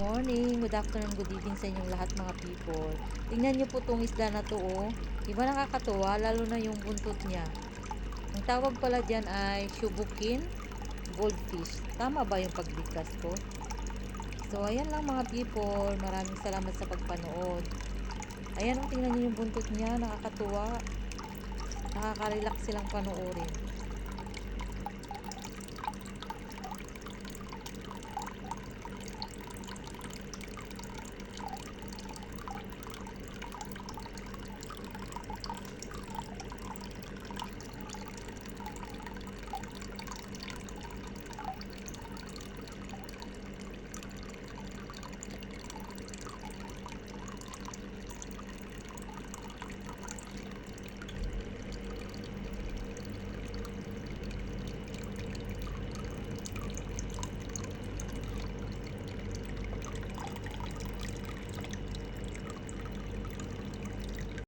morning, good afternoon, good evening sa inyong lahat mga people. Tingnan niyo po tong isda na to oh. Di ba nakakatuwa? Lalo na yung buntot niya. Ang tawag pala dyan ay shubukin goldfish. Tama ba yung pagbigkas ko? So ayan lang mga people. Maraming salamat sa pagpanood. Ayan oh, tingnan niyo yung buntot niya. Nakakatuwa. Nakaka-relax silang panoorin.